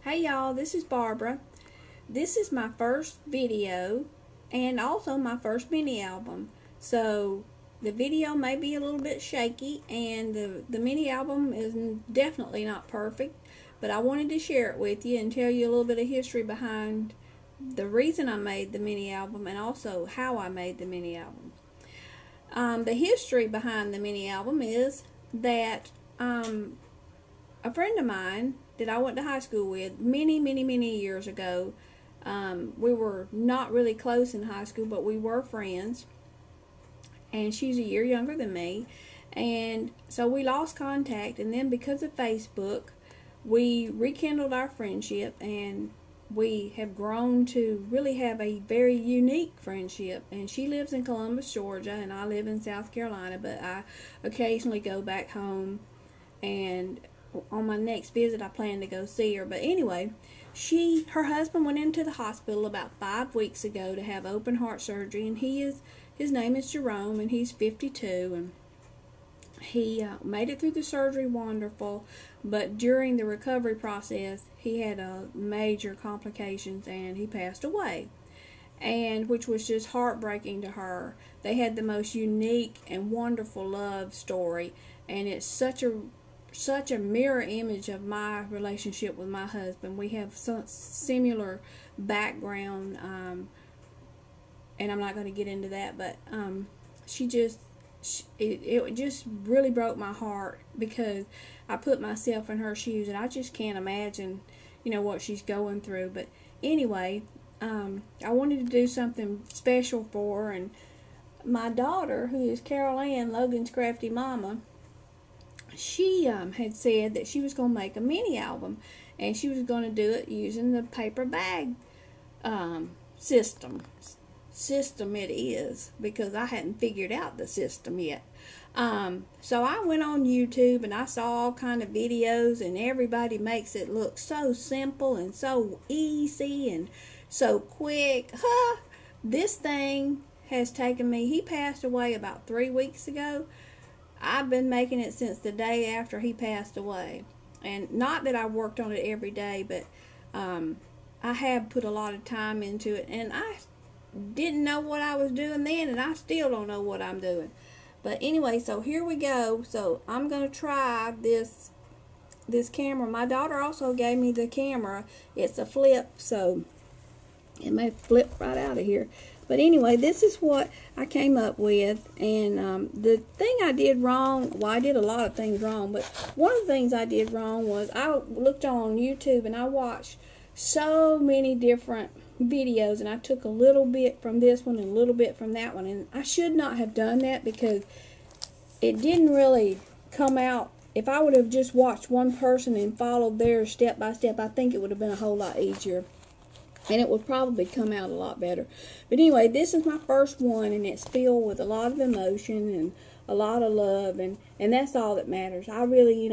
Hey y'all, this is Barbara. This is my first video and also my first mini album. So the video may be a little bit shaky and the mini album is definitely not perfect, but I wanted to share it with you and tell you a little bit of history behind the reason I made the mini album and also how I made the mini album. The history behind the mini album is that a friend of mine that I went to high school with many years ago, we were not really close in high school, but we were friends, and she's a year younger than me, and so we lost contact, and then because of Facebook, we rekindled our friendship, and we have grown to really have a very unique friendship. And she lives in Columbus, Georgia, and I live in South Carolina, but I occasionally go back home, and on my next visit I plan to go see her. But anyway, her husband went into the hospital about 5 weeks ago to have open heart surgery, and his name is Jerome, and he's 52, and he made it through the surgery wonderful, but during the recovery process he had major complications and he passed away, and which was just heartbreaking to her. They had the most unique and wonderful love story, and it's such a mirror image of my relationship with my husband. We have some similar background, and I'm not going to get into that, but it just really broke my heart because I put myself in her shoes, and I just can't imagine, what she's going through. But anyway, I wanted to do something special for her, and my daughter, who is Carol Ann, Logan's crafty mama, she had said that she was going to make a mini album, and she was going to do it using the paper bag system it is, because I hadn't figured out the system yet. So I went on YouTube and I saw all kind of videos, and everybody makes it look so simple and so easy and so quick. This thing has taken me, he passed away about 3 weeks ago. I've been making it since the day after he passed away. And not that I worked on it every day, but I have put a lot of time into it. And I didn't know what I was doing then, and I still don't know what I'm doing. But anyway, so here we go. So I'm going to try this camera. My daughter also gave me the camera. It's a flip, so it may flip right out of here. But anyway, this is what I came up with, and the thing I did wrong, well, I did a lot of things wrong, but one of the things I did wrong was I looked on YouTube and I watched so many different videos, and I took a little bit from this one and a little bit from that one, and I should not have done that because it didn't really come out. If I would have just watched one person and followed theirs step by step, I think it would have been a whole lot easier. And it would probably come out a lot better. But anyway, this is my first one, and it's filled with a lot of emotion and a lot of love, and that's all that matters. I really,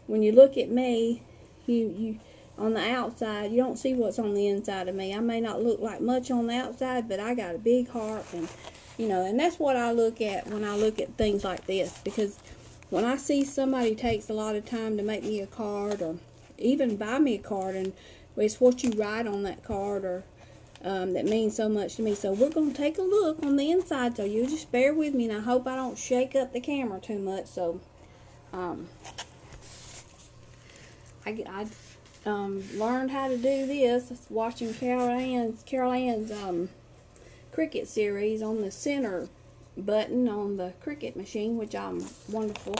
when you look at me, you on the outside, you don't see what's on the inside of me. I may not look like much on the outside, but I got a big heart, and and that's what I look at when I look at things like this. Because when I see somebody takes a lot of time to make me a card or even buy me a card, and it's what you write on that card or that means so much to me. So we're going to take a look on the inside, so you just bear with me, and I hope I don't shake up the camera too much. So I learned how to do this watching Carol Ann's Cricut series on the center button on the Cricut machine, which I'm wonderful.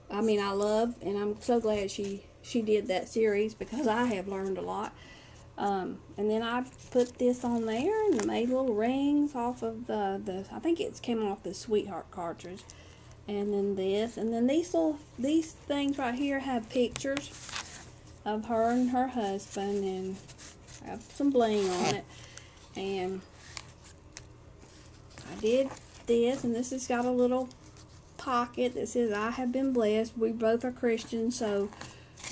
I love, and I'm so glad she did that series because I have learned a lot. And then I put this on there and made little rings off of I think it came off the Sweetheart cartridge. And then this, and then these things right here have pictures of her and her husband, and have some bling on it. And I did this, and this has got a little pocket that says I have been blessed. We both are Christians, so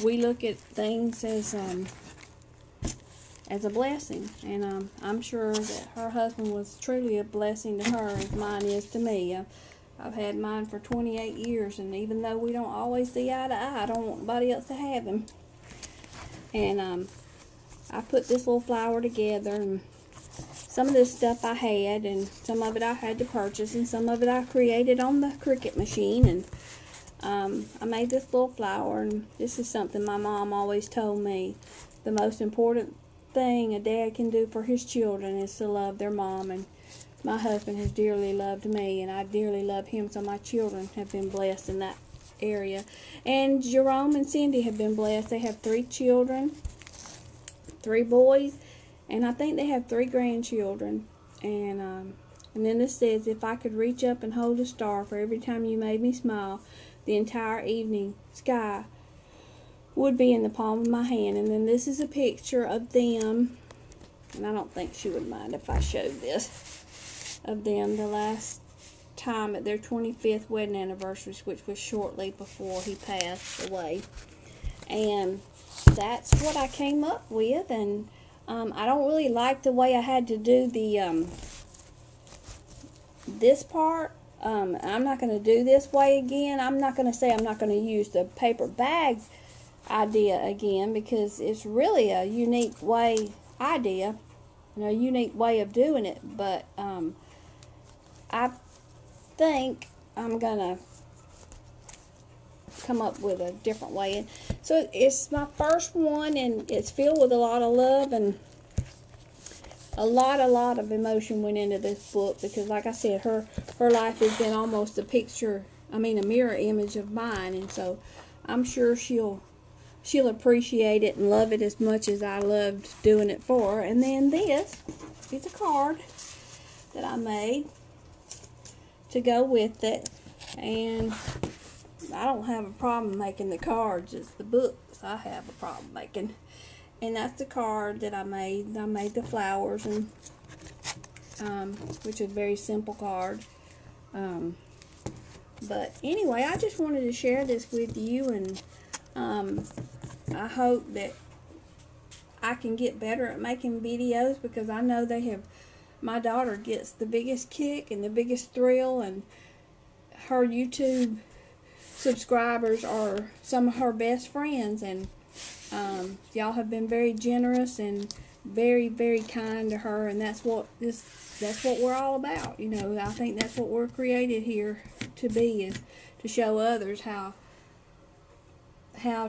we look at things as a blessing, and I'm sure that her husband was truly a blessing to her as mine is to me. I've had mine for 28 years, and even though we don't always see eye to eye, I don't want nobody else to have him. And I put this little flower together, and some of this stuff I had, and some of it I had to purchase, and some of it I created on the Cricut machine. And I made this little flower, and this is something my mom always told me. The most important thing a dad can do for his children is to love their mom, and my husband has dearly loved me, and I dearly love him, so my children have been blessed in that area. And Jerome and Cindy have been blessed. They have 3 children, 3 boys, and I think they have 3 grandchildren. And then this says, if I could reach up and hold a star for every time you made me smile, the entire evening sky would be in the palm of my hand. And then this is a picture of them, and I don't think she would mind if I showed this, of them the last time at their 25th wedding anniversary, which was shortly before he passed away. And that's what I came up with. And I don't really like the way I had to do the this part. I'm not going to do this way again. I'm not going to say I'm not going to use the paper bag idea again, because it's really a unique idea, a unique way of doing it. But I think I'm going to come up with a different way. And so it's my first one, and it's filled with a lot of love, and a lot of emotion went into this book, because like I said, her life has been almost a mirror image of mine, and so I'm sure she'll appreciate it and love it as much as I loved doing it for her. And then this is a card that I made to go with it, and I don't have a problem making the cards. It's the books I have a problem making. And that's the card that I made. I made the flowers, and which is a very simple card. But anyway, I just wanted to share this with you, and I hope that I can get better at making videos, because I know my daughter gets the biggest kick and the biggest thrill, and her YouTube subscribers are some of her best friends, and y'all have been very generous and very, very kind to her, and that's what we're all about. I think that's what we're created here to be, is to show others how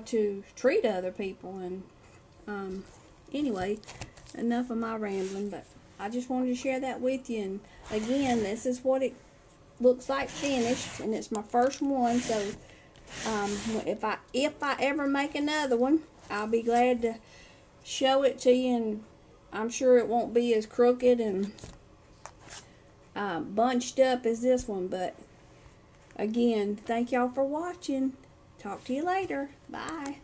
to treat other people. And anyway, enough of my rambling, but I just wanted to share that with you. And again, this is what it looks like finished, and it's my first one. So if I ever make another one, I'll be glad to show it to you, and I'm sure it won't be as crooked and bunched up as this one. But again, thank y'all for watching. Talk to you later. Bye.